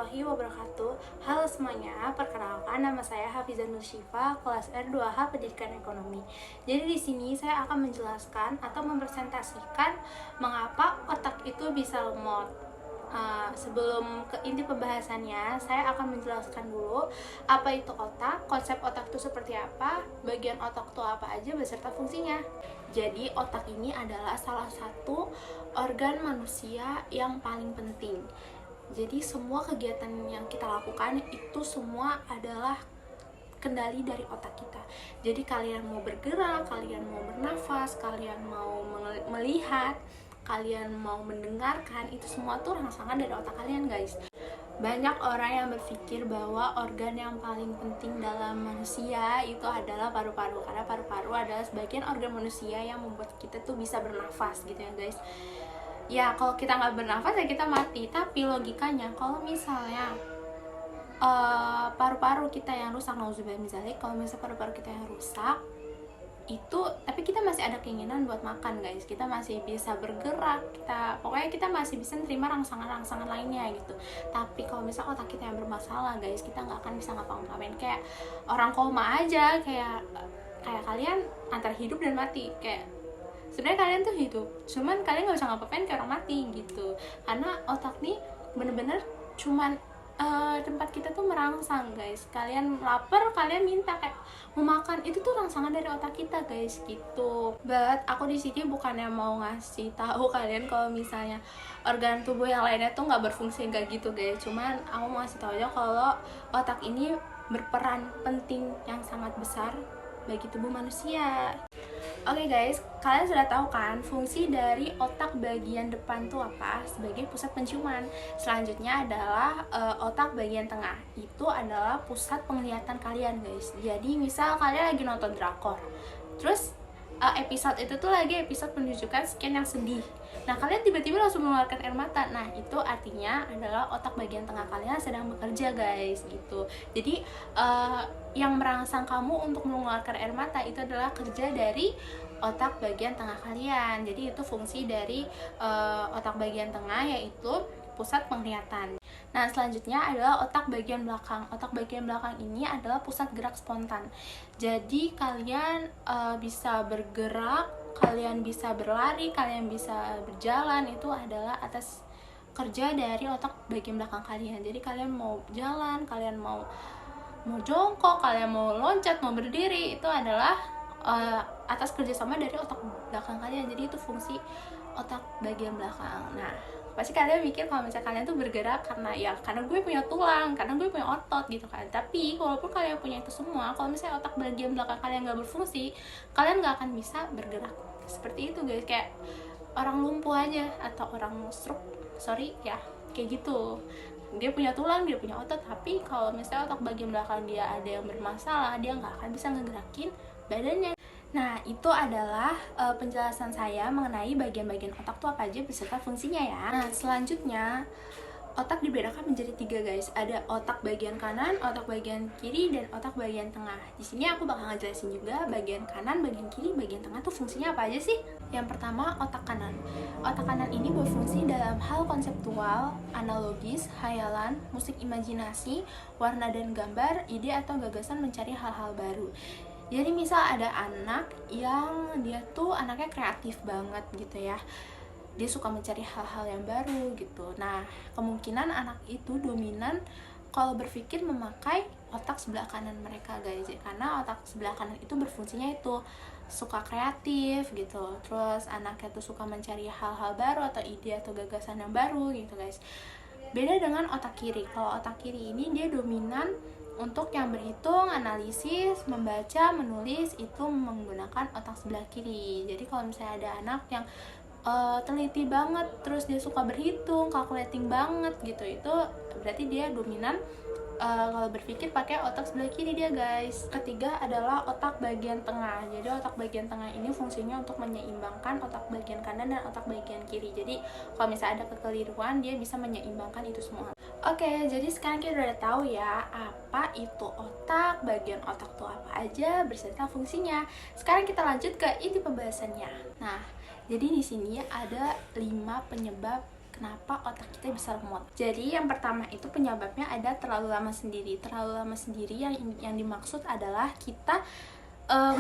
warahmatullahi wabarakatuh. Halo semuanya, perkenalkan nama saya Hafizah Nur Syifa, kelas R2H Pendidikan Ekonomi. Jadi di sini saya akan menjelaskan atau mempresentasikan mengapa otak itu bisa lemot. Sebelum ke inti pembahasannya, saya akan menjelaskan dulu apa itu otak, konsep otak itu seperti apa, bagian otak itu apa aja beserta fungsinya. Jadi otak ini adalah salah satu organ manusia yang paling penting. Jadi semua kegiatan yang kita lakukan itu semua adalah kendali dari otak kita. Jadi kalian mau bergerak, kalian mau bernafas, kalian mau melihat, kalian mau mendengarkan, itu semua tuh rangsangan dari otak kalian, guys. Banyak orang yang berpikir bahwa organ yang paling penting dalam manusia itu adalah paru-paru, karena paru-paru adalah sebagian organ manusia yang membuat kita tuh bisa bernafas gitu ya, guys. Ya kalau kita nggak bernafas ya kita mati. Tapi logikanya kalau misalnya paru-paru kita yang rusak, nauzubillah min dzalik, kalau misalnya paru-paru kita yang rusak itu, tapi kita masih ada keinginan buat makan, guys, kita masih bisa bergerak, pokoknya kita masih bisa terima rangsangan-rangsangan lainnya gitu. Tapi kalau misalnya otak kita yang bermasalah, guys, kita nggak akan bisa ngapa-ngapain, kayak orang koma aja, kayak kalian antara hidup dan mati. Kayak sebenarnya kalian tuh hidup, cuman kalian nggak bisa ngapa-ngapain kayak orang mati gitu, karena otak nih bener-bener cuman tempat kita tuh merangsang, guys. Kalian lapar, kalian minta kayak mau makan, itu tuh rangsangan dari otak kita, guys, gitu. But aku di sini bukannya mau ngasih tahu kalian kalau misalnya organ tubuh yang lainnya tuh nggak berfungsi, kayak gitu, guys. Cuman aku mau ngasih tahu aja kalau otak ini berperan penting yang sangat besar bagi tubuh manusia. Oke, guys, kalian sudah tahu kan fungsi dari otak bagian depan tuh apa? Sebagai pusat penciuman. Selanjutnya adalah otak bagian tengah. Itu adalah pusat penglihatan kalian, guys. Jadi misal kalian lagi nonton drakor, terus episode itu tuh lagi episode menunjukkan scene yang sedih. Nah, kalian tiba-tiba langsung mengeluarkan air mata. Nah, itu artinya adalah otak bagian tengah kalian sedang bekerja, guys, gitu. Jadi yang merangsang kamu untuk mengeluarkan air mata itu adalah kerja dari otak bagian tengah kalian. Jadi itu fungsi dari otak bagian tengah, yaitu pusat penglihatan. Nah, selanjutnya adalah otak bagian belakang. Otak bagian belakang ini adalah pusat gerak spontan. Jadi kalian bisa bergerak, kalian bisa berlari, kalian bisa berjalan, itu adalah atas kerja dari otak bagian belakang kalian. Jadi kalian mau jalan, kalian mau jongkok, kalian mau loncat, mau berdiri, itu adalah atas kerjasama dari otak belakang kalian. Jadi itu fungsi otak bagian belakang. Nah, pasti kalian mikir kalau misalnya kalian tuh bergerak karena gue punya tulang, karena gue punya otot gitu kan. Tapi walaupun kalian punya itu semua, kalau misalnya otak bagian belakang kalian nggak berfungsi, kalian nggak akan bisa bergerak. Seperti itu, guys, kayak orang lumpuh aja atau orang stroke, kayak gitu. Dia punya tulang, dia punya otot, tapi kalau misalnya otak bagian belakang dia ada yang bermasalah, dia nggak akan bisa ngegerakin badannya. Nah, itu adalah penjelasan saya mengenai bagian-bagian otak tuh apa aja beserta fungsinya ya. Nah, selanjutnya otak dibedakan menjadi 3, guys. Ada otak bagian kanan, otak bagian kiri, dan otak bagian tengah. Di sini aku bakal ngejelasin juga bagian kanan, bagian kiri, bagian tengah tuh fungsinya apa aja sih? Yang pertama, otak kanan. Otak kanan ini berfungsi dalam hal konseptual, analogis, hayalan, musik imajinasi, warna dan gambar, ide atau gagasan mencari hal-hal baru. Jadi misal ada anak yang dia tuh anaknya kreatif banget gitu ya, dia suka mencari hal-hal yang baru gitu. Nah, kemungkinan anak itu dominan kalau berpikir memakai otak sebelah kanan mereka, guys, karena otak sebelah kanan itu berfungsinya itu suka kreatif gitu. Terus anaknya tuh suka mencari hal-hal baru atau ide atau gagasan yang baru gitu, guys. Beda dengan otak kiri. Kalau otak kiri ini dia dominan untuk yang berhitung, analisis, membaca, menulis, itu menggunakan otak sebelah kiri. Jadi kalau misalnya ada anak yang teliti banget, terus dia suka berhitung, calculating banget gitu, itu berarti dia dominan kalau berpikir pakai otak sebelah kiri dia, guys. Ketiga adalah otak bagian tengah. Jadi otak bagian tengah ini fungsinya untuk menyeimbangkan otak bagian kanan dan otak bagian kiri. Jadi kalau misalnya ada kekeliruan, dia bisa menyeimbangkan itu semua. Oke, jadi sekarang kita udah tahu ya apa itu otak, bagian otak tuh apa aja beserta fungsinya. Sekarang kita lanjut ke inti pembahasannya. Nah, jadi di sini ada 5 penyebab kenapa otak kita bisa lemot. Jadi yang pertama itu penyebabnya ada terlalu lama sendiri. Terlalu lama sendiri yang dimaksud adalah kita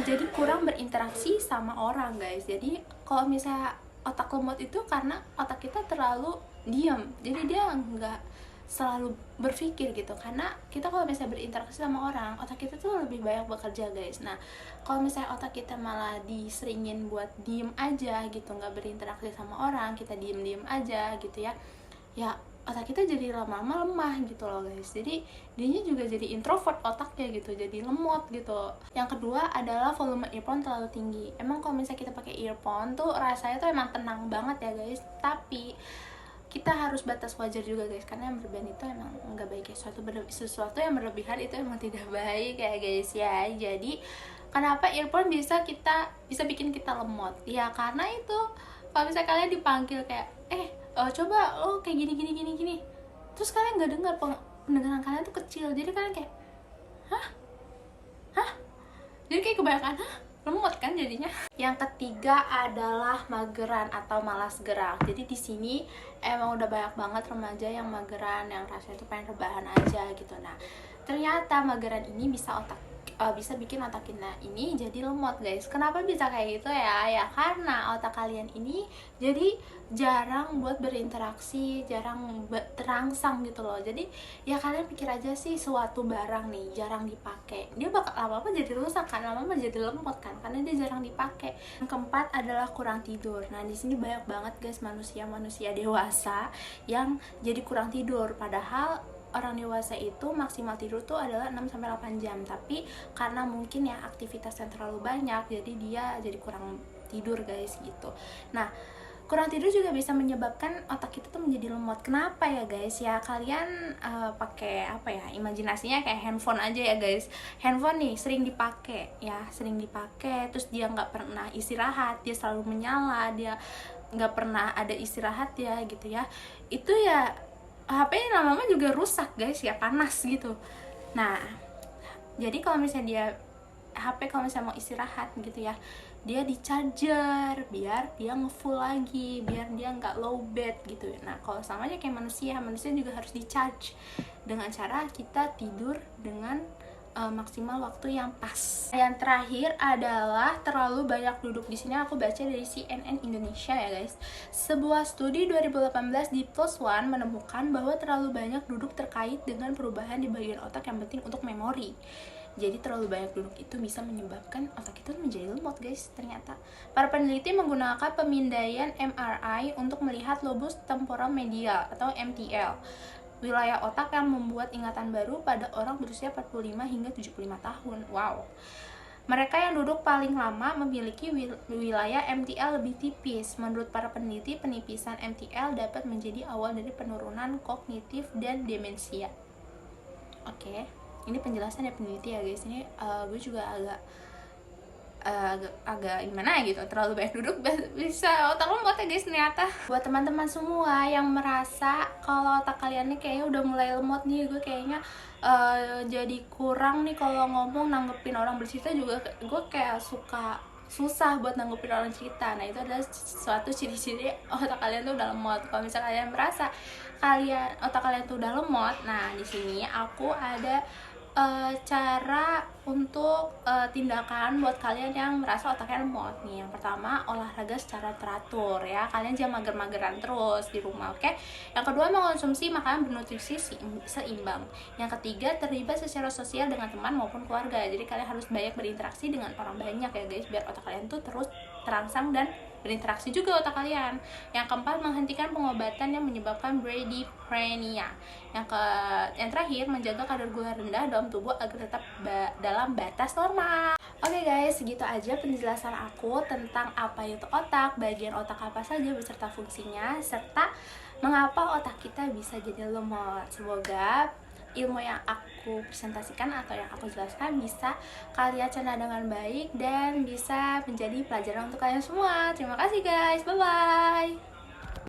jadi kurang berinteraksi sama orang, guys. Jadi kalau misalnya otak lemot itu karena otak kita terlalu diam, jadi dia nggak selalu berpikir gitu. Karena kita kalau misalnya berinteraksi sama orang, otak kita tuh lebih banyak bekerja, guys. Nah, kalau misalnya otak kita malah diseringin buat diem aja gitu, nggak berinteraksi sama orang, kita diem aja gitu ya otak kita jadi lama-lama lemah gitu loh, guys. Jadi dianya juga jadi introvert otaknya gitu, jadi lemot gitu. Yang kedua adalah volume earphone terlalu tinggi. Emang kalau misalnya kita pakai earphone tuh rasanya tuh emang tenang banget ya, guys. Tapi kita harus batas wajar juga, guys, karena yang berlebihan itu emang nggak baik ya. Sesuatu yang berlebihan itu emang tidak baik ya, guys ya. Jadi kenapa earphone bisa bikin kita lemot? Ya karena itu kalau misalnya kalian dipanggil kayak coba lo kayak gini, terus kalian nggak dengar, pendengaran kalian tuh kecil, jadi kalian kayak hah, jadi kayak kebanyakan lemot kan jadinya. Yang ketiga adalah mageran atau malas gerak. Jadi di sini emang udah banyak banget remaja yang mageran, yang rasanya tuh pengen rebahan aja gitu. Nah, ternyata mageran ini bisa bikin otak kita ini jadi lemot, guys. Kenapa bisa kayak gitu ya? Ya karena otak kalian ini jadi jarang buat berinteraksi, jarang terangsang gitu loh. Jadi ya kalian pikir aja sih, suatu barang nih jarang dipakai, dia bakal lama-lama jadi rusak kan, lama-lama jadi lemot kan, karena dia jarang dipakai. Yang keempat adalah kurang tidur. Nah, di sini banyak banget, guys, manusia dewasa yang jadi kurang tidur, padahal orang dewasa itu maksimal tidur tuh adalah 6-8 jam, tapi karena mungkin ya aktivitasnya terlalu banyak, jadi dia jadi kurang tidur, guys, gitu. Nah, kurang tidur juga bisa menyebabkan otak kita tuh menjadi lemot. Kenapa ya, guys? Ya kalian pakai apa ya, imajinasinya kayak handphone aja ya, guys. Handphone nih sering dipakai, terus dia nggak pernah istirahat, dia selalu menyala, dia nggak pernah ada istirahat ya gitu ya. Itu ya HP lama-lama juga rusak, guys, ya panas gitu. Nah, jadi kalau misalnya dia HP kalau misalnya mau istirahat gitu ya, dia di charger biar dia ngefull lagi, biar dia nggak low bat gitu. Nah, kalau sama aja kayak manusia juga harus di charge dengan cara kita tidur dengan maksimal waktu yang pas. Yang terakhir adalah terlalu banyak duduk. Di sini aku baca dari CNN Indonesia ya, guys. Sebuah studi 2018 di PLOS ONE menemukan bahwa terlalu banyak duduk terkait dengan perubahan di bagian otak yang penting untuk memori. Jadi terlalu banyak duduk itu bisa menyebabkan otak itu menjadi lemot, guys, ternyata. Para peneliti menggunakan pemindaian MRI untuk melihat lobus temporal medial atau MTL, wilayah otak yang membuat ingatan baru pada orang berusia 45 hingga 75 tahun. Wow. Mereka yang duduk paling lama memiliki wilayah MTL lebih tipis. Menurut para peneliti, penipisan MTL dapat menjadi awal dari penurunan kognitif dan demensia. Oke. Ini penjelasan dari peneliti ya, guys. Ini gue juga agak gimana gitu, terlalu banyak duduk bisa otak lemot ya, guys, ternyata. Buat teman-teman semua yang merasa kalau otak kalian nih kayaknya udah mulai lemot nih, gue kayaknya jadi kurang nih kalau ngomong, nanggepin orang bercerita juga, gue kayak susah buat nanggepin orang cerita. Nah, itu adalah suatu ciri-ciri otak kalian tuh udah lemot. Kalau misalnya kalian merasa otak kalian tuh udah lemot, nah di sini aku ada cara untuk tindakan buat kalian yang merasa otaknya lemot nih. Yang pertama, olahraga secara teratur ya. Kalian jangan mager-mageran terus di rumah, oke? Yang kedua, mengonsumsi makanan bernutrisi seimbang. Yang ketiga, terlibat secara sosial dengan teman maupun keluarga. Jadi kalian harus banyak berinteraksi dengan orang banyak ya, guys, biar otak kalian tuh terus terangsang dan berinteraksi juga otak kalian. Yang keempat, menghentikan pengobatan yang menyebabkan bradycardia. Yang terakhir, menjaga kadar gula rendah dalam tubuh agar tetap dalam batas normal. Oke, guys, segitu aja penjelasan aku tentang apa itu otak, bagian otak apa saja beserta fungsinya, serta mengapa otak kita bisa jadi lemot. Semoga ilmu yang aku presentasikan atau yang aku jelaskan bisa kalian cerna dengan baik dan bisa menjadi pelajaran untuk kalian semua. Terima kasih, guys. Bye-bye.